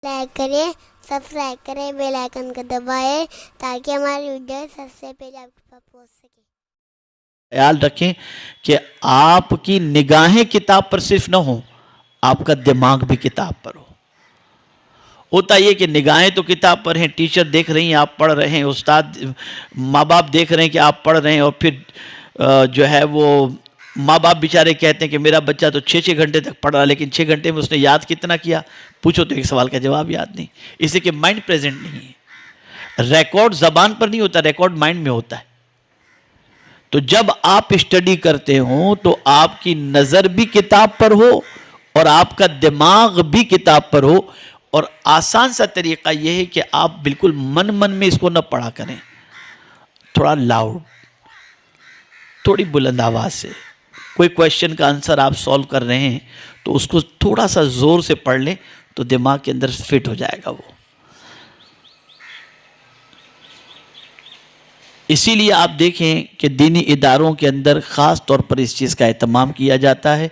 Like کریں، subscribe کریں، bell icon کو دبائیں تاکہ ہماری ویڈیو سب سے پہلے آپ کے پاس پہنچ سکے۔ خیال رکھیں کہ آپ کی نگاہیں کتاب پر صرف نہ ہوں، آپ کا دماغ بھی کتاب پر ہو۔ ہوتا یہ کہ نگاہیں تو کتاب پر ہیں، ٹیچر دیکھ رہی ہیں آپ پڑھ رہے ہیں، استاد ماں باپ دیکھ رہے ہیں کہ آپ پڑھ رہے ہیں، اور پھر جو ہے وہ ماں باپ بیچارے کہتے ہیں کہ میرا بچہ تو 6 گھنٹے تک پڑھ رہا، لیکن 6 گھنٹے میں اس نے یاد کتنا کیا؟ پوچھو تو ایک سوال کا جواب یاد نہیں، اس لیے کہ مائنڈ پریزنٹ نہیں ہے۔ ریکارڈ زبان پر نہیں ہوتا، ریکارڈ مائنڈ میں ہوتا ہے۔ تو جب آپ اسٹڈی کرتے ہوں تو آپ کی نظر بھی کتاب پر ہو اور آپ کا دماغ بھی کتاب پر ہو، اور آسان سا طریقہ یہ ہے کہ آپ بالکل من میں اس کو نہ پڑھا کریں، تھوڑا لاؤڈ، تھوڑی بلند آواز سے کوئی کویشچن کا آنسر آپ سولو کر رہے ہیں تو اس کو تھوڑا سا زور سے پڑھ لیں تو دماغ کے اندر فٹ ہو جائے گا وہ۔ اسی لیے آپ دیکھیں کہ دینی اداروں کے اندر خاص طور پر اس چیز کا اہتمام کیا جاتا ہے،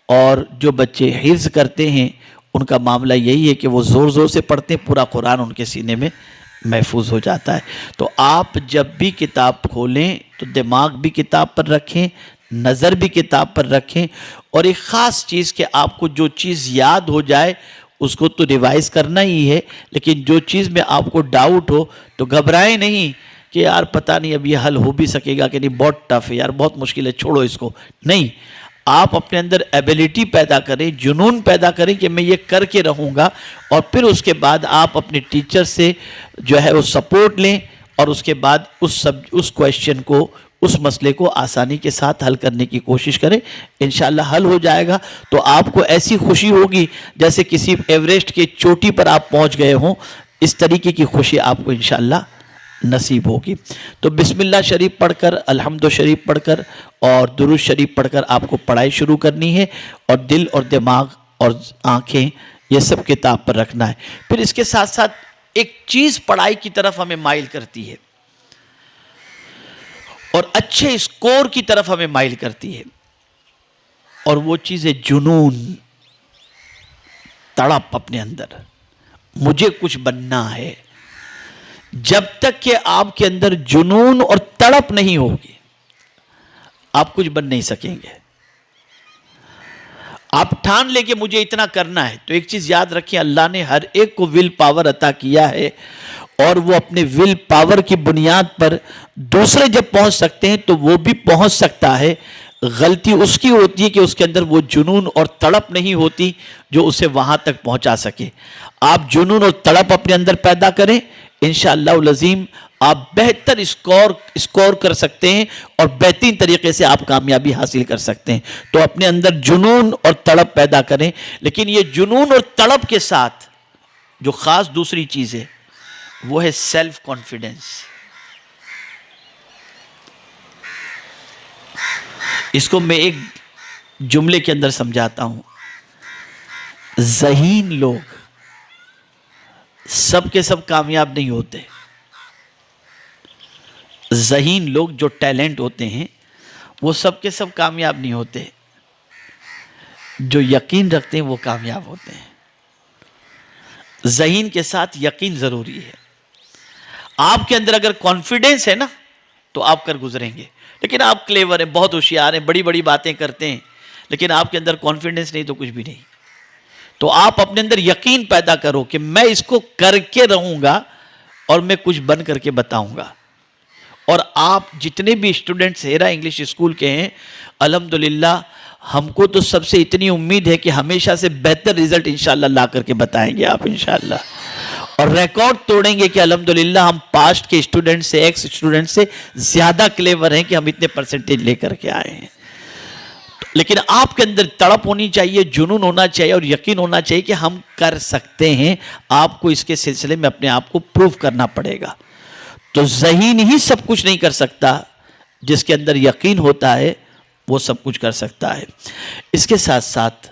اور جو بچے حفظ کرتے ہیں ان کا معاملہ یہی ہے کہ وہ زور زور سے پڑھتے ہیں، پورا قرآن ان کے سینے میں محفوظ ہو جاتا ہے۔ تو آپ جب بھی کتاب کھولیں تو دماغ بھی کتاب پر رکھیں، نظر بھی کتاب پر رکھیں، اور ایک خاص چیز کہ آپ کو جو چیز یاد ہو جائے اس کو تو ریوائز کرنا ہی ہے، لیکن جو چیز میں آپ کو ڈاؤٹ ہو تو گھبرائیں نہیں کہ یار پتہ نہیں اب یہ حل ہو بھی سکے گا کہ نہیں، بہت ٹف ہے یار، بہت مشکل ہے، چھوڑو اس کو۔ نہیں، آپ اپنے اندر ایبیلٹی پیدا کریں، جنون پیدا کریں کہ میں یہ کر کے رہوں گا، اور پھر اس کے بعد آپ اپنے ٹیچر سے جو ہے وہ سپورٹ لیں، اور اس کے بعد اس کویشچن کو، اس مسئلے کو آسانی کے ساتھ حل کرنے کی کوشش کریں۔ انشاءاللہ حل ہو جائے گا تو آپ کو ایسی خوشی ہوگی جیسے کسی ایوریسٹ کے چوٹی پر آپ پہنچ گئے ہوں، اس طریقے کی خوشی آپ کو انشاءاللہ نصیب ہوگی۔ تو بسم اللہ شریف پڑھ کر، الحمد شریف پڑھ کر اور درود شریف پڑھ کر آپ کو پڑھائی شروع کرنی ہے، اور دل اور دماغ اور آنکھیں یہ سب کتاب پر رکھنا ہے۔ پھر اس کے ساتھ ساتھ ایک چیز پڑھائی کی طرف ہمیں مائل کرتی ہے اور اچھے اسکور کی طرف ہمیں مائل کرتی ہے، اور وہ چیز ہے جنون، تڑپ اپنے اندر، مجھے کچھ بننا ہے۔ جب تک کہ آپ کے اندر جنون اور تڑپ نہیں ہوگی آپ کچھ بن نہیں سکیں گے۔ آپ ٹھان لیں کہ مجھے اتنا کرنا ہے، تو ایک چیز یاد رکھیں، اللہ نے ہر ایک کو ول پاور عطا کیا ہے، اور وہ اپنے ول پاور کی بنیاد پر دوسرے جب پہنچ سکتے ہیں تو وہ بھی پہنچ سکتا ہے۔ غلطی اس کی ہوتی ہے کہ اس کے اندر وہ جنون اور تڑپ نہیں ہوتی جو اسے وہاں تک پہنچا سکے۔ آپ جنون اور تڑپ اپنے اندر پیدا کریں، انشاءاللہ العظیم آپ بہتر اسکور کر سکتے ہیں، اور بہترین طریقے سے آپ کامیابی حاصل کر سکتے ہیں۔ تو اپنے اندر جنون اور تڑپ پیدا کریں، لیکن یہ جنون اور تڑپ کے ساتھ جو خاص دوسری چیز ہے وہ ہے سیلف کانفیڈنس۔ اس کو میں ایک جملے کے اندر سمجھاتا ہوں۔ ذہین لوگ سب کے سب کامیاب نہیں ہوتے۔ ذہین لوگ جو ٹیلنٹ ہوتے ہیں وہ سب کے سب کامیاب نہیں ہوتے، جو یقین رکھتے ہیں وہ کامیاب ہوتے ہیں۔ ذہین کے ساتھ یقین ضروری ہے۔ آپ کے اندر اگر کانفیڈنس ہے نا تو آپ کر گزریں گے، لیکن آپ کلیور ہیں، بہت ہوشیار ہیں، بڑی بڑی باتیں کرتے ہیں، لیکن آپ کے اندر کانفیڈنس نہیں تو کچھ بھی نہیں۔ تو آپ اپنے اندر یقین پیدا کرو کہ میں اس کو کر کے رہوں گا اور میں کچھ بن کر کے بتاؤں گا۔ اور آپ جتنے بھی اسٹوڈنٹس ہیرا انگلش اسکول کے ہیں، الحمدللہ ہم کو تو سب سے اتنی امید ہے کہ ہمیشہ سے بہتر رزلٹ انشاءاللہ لا کر کے بتائیں گے آپ انشاءاللہ، اور ریکارڈ توڑیں گے کہ الحمدللہ ہم پاسٹ کے اسٹوڈنٹ سے، ایکس اسٹوڈنٹ سے زیادہ کلیور ہیں کہ ہم اتنے پرسنٹیج لے کر کے آئے ہیں۔ لیکن آپ کے اندر تڑپ ہونی چاہیے، جنون ہونا چاہیے، اور یقین ہونا چاہیے کہ ہم کر سکتے ہیں۔ آپ کو اس کے سلسلے میں اپنے آپ کو پروف کرنا پڑے گا۔ تو ذہین ہی سب کچھ نہیں کر سکتا، جس کے اندر یقین ہوتا ہے وہ سب کچھ کر سکتا ہے۔ اس کے ساتھ ساتھ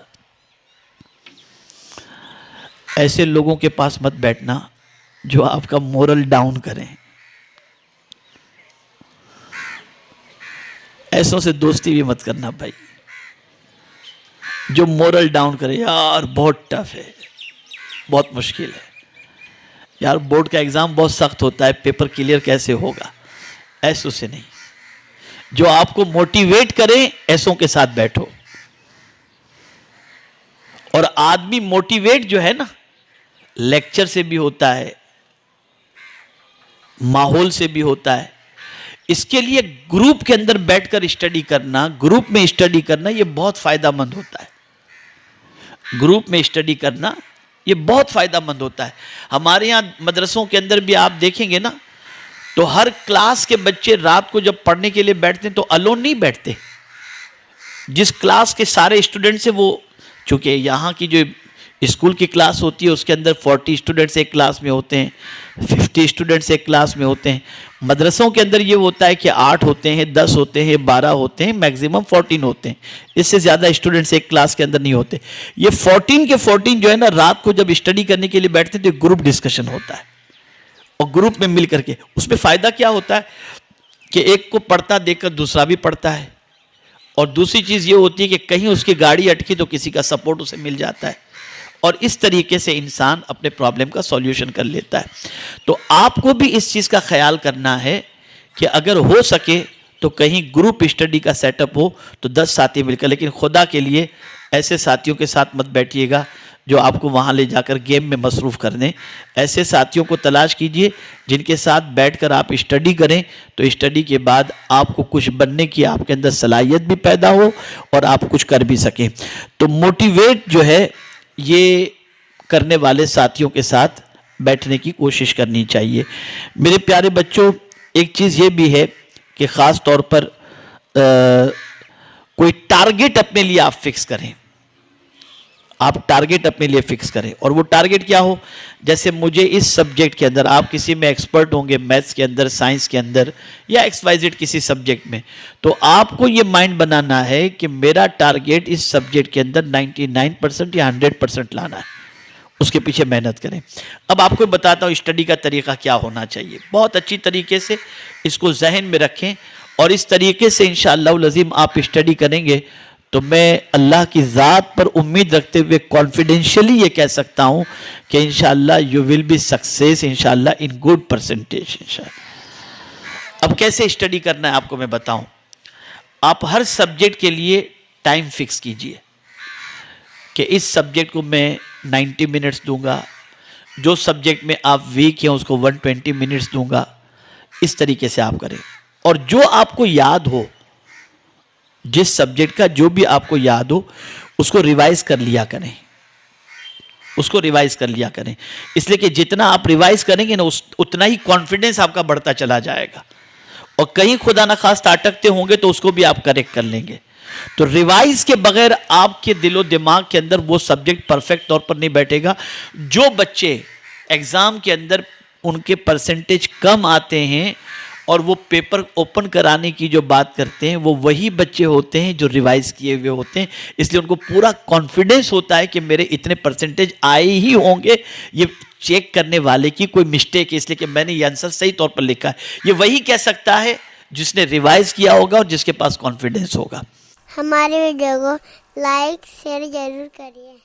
ایسے لوگوں کے پاس مت بیٹھنا جو آپ کا مورل ڈاؤن کریں، ایسوں سے دوستی بھی مت کرنا بھائی، جو مورل ڈاؤن کرے، یار بہت ٹف ہے، بہت مشکل ہے یار. بورڈ کا ایگزام بہت سخت ہوتا ہے, پیپر کلیئر کیسے ہوگا؟ ایسوں سے نہیں. جو آپ کو موٹیویٹ کریں ایسوں کے ساتھ بیٹھو. اور آدمی موٹیویٹ جو ہے نا, لیکچر سے بھی ہوتا ہے, ماحول سے بھی ہوتا ہے. اس کے لیے گروپ کے اندر بیٹھ کر اسٹڈی کرنا, گروپ میں اسٹڈی کرنا, یہ بہت فائدہ مند ہوتا ہے. گروپ میں اسٹڈی کرنا یہ بہت فائدہ مند ہوتا ہے. ہمارے یہاں مدرسوں کے اندر بھی آپ دیکھیں گے نا, تو ہر کلاس کے بچے رات کو جب پڑھنے کے لیے بیٹھتے ہیں تو الون نہیں بیٹھتے. جس کلاس کے سارے اسٹوڈنٹس ہیں وہ, چونکہ یہاں کی جو اسکول کی کلاس ہوتی ہے اس کے اندر 40 اسٹوڈنٹس ایک کلاس میں ہوتے ہیں, 50 اسٹوڈنٹس ایک کلاس میں ہوتے ہیں. مدرسوں کے اندر یہ ہوتا ہے کہ 8 ہوتے ہیں, 10 ہوتے ہیں, 12 ہوتے ہیں, میکسیمم 14 ہوتے ہیں. اس سے زیادہ اسٹوڈنٹس ایک کلاس کے اندر نہیں ہوتے. یہ 14 کے 14 جو ہے نا, رات کو جب اسٹڈی کرنے کے لیے بیٹھتے ہیں تو گروپ ڈسکشن ہوتا ہے, اور گروپ میں مل کر کے. اس میں فائدہ کیا ہوتا ہے کہ ایک کو پڑھتا دیکھ کر دوسرا بھی پڑھتا ہے, اور دوسری چیز یہ ہوتی ہے کہ کہیں اس کی گاڑی اٹکی تو کسی کا سپورٹ اسے مل جاتا ہے, اور اس طریقے سے انسان اپنے پرابلم کا سولوشن کر لیتا ہے. تو آپ کو بھی اس چیز کا خیال کرنا ہے کہ اگر ہو سکے تو کہیں گروپ اسٹڈی کا سیٹ اپ ہو تو 10 ساتھی مل کر, لیکن خدا کے لیے ایسے ساتھیوں کے ساتھ مت بیٹھیے گا جو آپ کو وہاں لے جا کر گیم میں مصروف کر دیں. ایسے ساتھیوں کو تلاش کیجئے جن کے ساتھ بیٹھ کر آپ اسٹڈی کریں, تو اسٹڈی کے بعد آپ کو کچھ بننے کی آپ کے اندر صلاحیت بھی پیدا ہو اور آپ کچھ کر بھی سکیں. تو موٹیویٹ جو ہے یہ کرنے والے ساتھیوں کے ساتھ بیٹھنے کی کوشش کرنی چاہیے. میرے پیارے بچوں, ایک چیز یہ بھی ہے کہ خاص طور پر کوئی ٹارگٹ اپنے لیے آپ فکس کریں. آپ ٹارگٹ اپنے لیے فکس کریں, اور وہ ٹارگٹ کیا ہو, جیسے مجھے اس سبجیکٹ کے اندر, آپ کسی میں ایکسپرٹ ہوں گے, میتھس کے اندر, سائنس کے اندر, یا XYZ کسی سبجیکٹ میں, تو آپ کو یہ مائنڈ بنانا ہے کہ میرا ٹارگٹ اس سبجیکٹ کے اندر 99% یا 100% لانا ہے. اس کے پیچھے محنت کریں. اب آپ کو بتاتا ہوں اسٹڈی کا طریقہ کیا ہونا چاہیے. بہت اچھی طریقے سے اس کو ذہن میں رکھیں, اور اس طریقے سے انشاءاللہ العظیم آپ اسٹڈی کریں گے تو میں اللہ کی ذات پر امید رکھتے ہوئے کانفیڈینشلی یہ کہہ سکتا ہوں کہ انشاءاللہ یو ول بی سکسیس انشاءاللہ ان گڈ پرسنٹیج انشاءاللہ. اب کیسے اسٹڈی کرنا ہے آپ کو میں بتاؤں. آپ ہر سبجیکٹ کے لیے ٹائم فکس کیجئے کہ اس سبجیکٹ کو میں 90 منٹس دوں گا, جو سبجیکٹ میں آپ ویک ہیں اس کو 120 منٹس دوں گا. اس طریقے سے آپ کریں, اور جو آپ کو یاد ہو, جس سبجیکٹ کا جو بھی آپ کو یاد ہو اس کو ریوائز کر لیا کریں, اس کو ریوائز کر لیا کریں. اس لیے کہ جتنا آپ ریوائز کریں گے نا اتنا ہی کانفیڈنس آپ کا بڑھتا چلا جائے گا, اور کہیں خدا نخواستہ اٹکتے ہوں گے تو اس کو بھی آپ کریکٹ کر لیں گے. تو ریوائز کے بغیر آپ کے دل و دماغ کے اندر وہ سبجیکٹ پرفیکٹ طور پر نہیں بیٹھے گا. جو بچے ایگزام کے اندر ان کے پرسنٹیج کم آتے ہیں اور وہ پیپر اوپن کرانے کی جو بات کرتے ہیں, وہ وہی بچے ہوتے ہیں جو ریوائز کیے ہوئے ہوتے ہیں. اس لیے ان کو پورا کانفیڈنس ہوتا ہے کہ میرے اتنے پرسنٹیج آئے ہی ہوں گے, یہ چیک کرنے والے کی کوئی مسٹیک ہے, اس لیے کہ میں نے یہ آنسر صحیح طور پر لکھا ہے. یہ وہی کہہ سکتا ہے جس نے ریوائز کیا ہوگا اور جس کے پاس کانفیڈنس ہوگا. ہمارے ویڈیو کو لائک شیئر ضرور کریے.